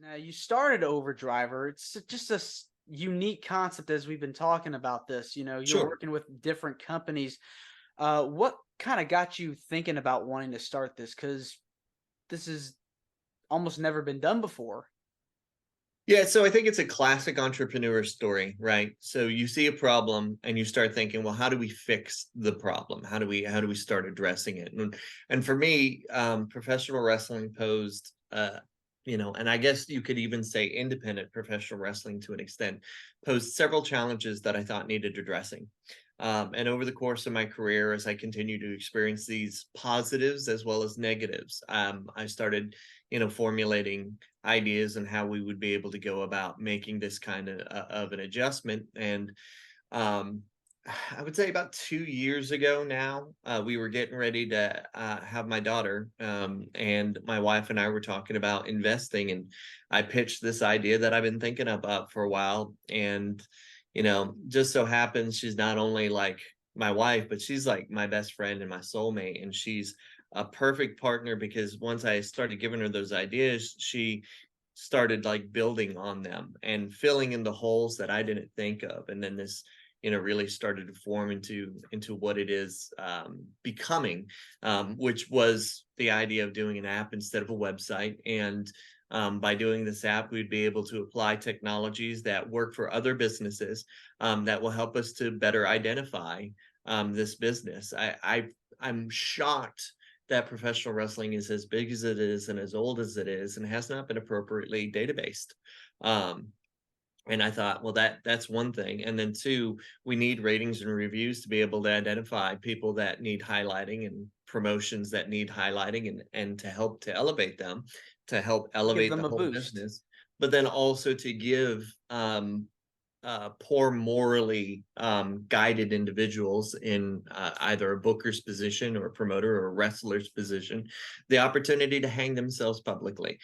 Now, you started Overdriver. It's just a unique concept as we've been talking about this. You're Sure. working with different companies. What kind of got you thinking about wanting to start this? Because this has almost never been done before. Yeah, so I think it's a classic entrepreneur story, right? So you see a problem and you start thinking, well, how do we fix the problem? How do we start addressing it? And for me, professional wrestling posed and I guess you could even say independent professional wrestling to an extent, posed several challenges that I thought needed addressing. And over the course of my career, as I continue to experience these positives as well as negatives, I started, formulating ideas on how we would be able to go about making this kind of an adjustment. And um, I would say about 2 years ago now, we were getting ready to have my daughter, and my wife and I were talking about investing. And I pitched this idea that I've been thinking about for a while. And, just so happens she's not only like my wife, but she's like my best friend and my soulmate. And she's a perfect partner because once I started giving her those ideas, she started like building on them and filling in the holes that I didn't think of. And then this, really started to form into what it is becoming, which was the idea of doing an app instead of a website. And by doing this app, we'd be able to apply technologies that work for other businesses, that will help us to better identify this business. I'm shocked that professional wrestling is as big as it is and as old as it is and has not been appropriately databased. Um, and I thought, well, that's one thing. And then two, we need ratings and reviews to be able to identify people that need highlighting and promotions that need highlighting and to help to elevate them, to help Give elevate the them a whole boost. business, but then also to give poor morally guided individuals in either a booker's position or a promoter or a wrestler's position the opportunity to hang themselves publicly,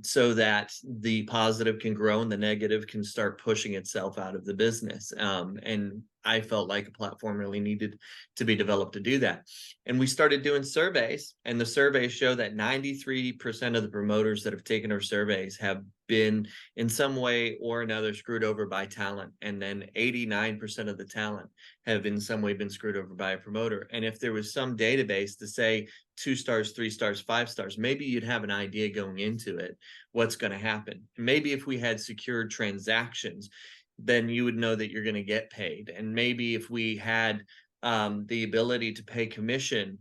so that the positive can grow and the negative can start pushing itself out of the business. And I felt like a platform really needed to be developed to do that. And we started doing surveys, and the surveys show that 93% of the promoters that have taken our surveys have been in some way or another screwed over by talent. And then 89% of the talent have in some way been screwed over by a promoter. And if there was some database to say 2 stars, 3 stars, 5 stars, maybe you'd have an idea going into it, what's going to happen. Maybe if we had secured transactions, then you would know that you're going to get paid. And maybe if we had the ability to pay commission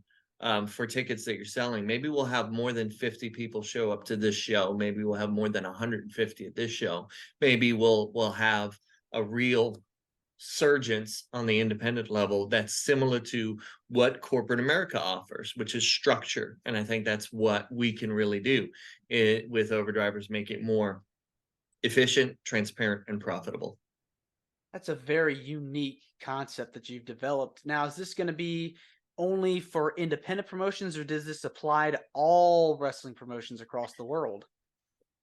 for tickets that you're selling. Maybe we'll have more than 50 people show up to this show. Maybe we'll have more than 150 at this show. Maybe we'll have a real surgence on the independent level that's similar to what corporate America offers, which is structure. And I think that's what we can really do with Overdrivers, make it more efficient, transparent, and profitable. That's a very unique concept that you've developed. Now, is this going to be only for independent promotions, or does this apply to all wrestling promotions across the world?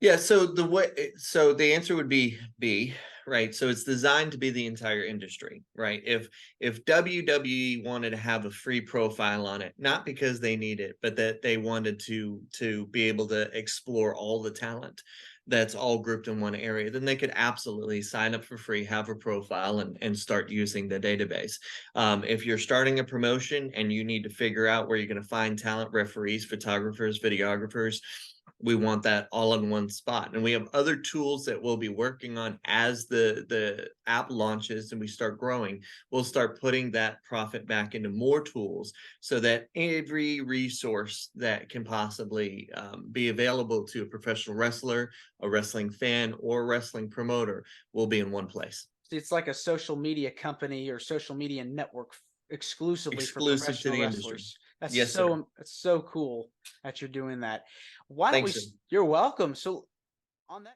Yeah, so the answer would be B, right? So it's designed to be the entire industry, right? If WWE wanted to have a free profile on it, not because they need it, but that they wanted to be able to explore all the talent that's all grouped in one area, then they could absolutely sign up for free, have a profile, and start using the database. If you're starting a promotion and you need to figure out where you're going to find talent, referees, photographers, videographers, we want that all in one spot. And we have other tools that we'll be working on as the app launches and we start growing. We'll start putting that profit back into more tools so that every resource that can possibly be available to a professional wrestler, a wrestling fan, or a wrestling promoter will be in one place, It's like a social media company or social media network exclusively for exclusive to professional the industry. wrestlers. That's Yes, sir. so cool that you're doing that. Why don't we Thanks, sir. you're welcome. So on that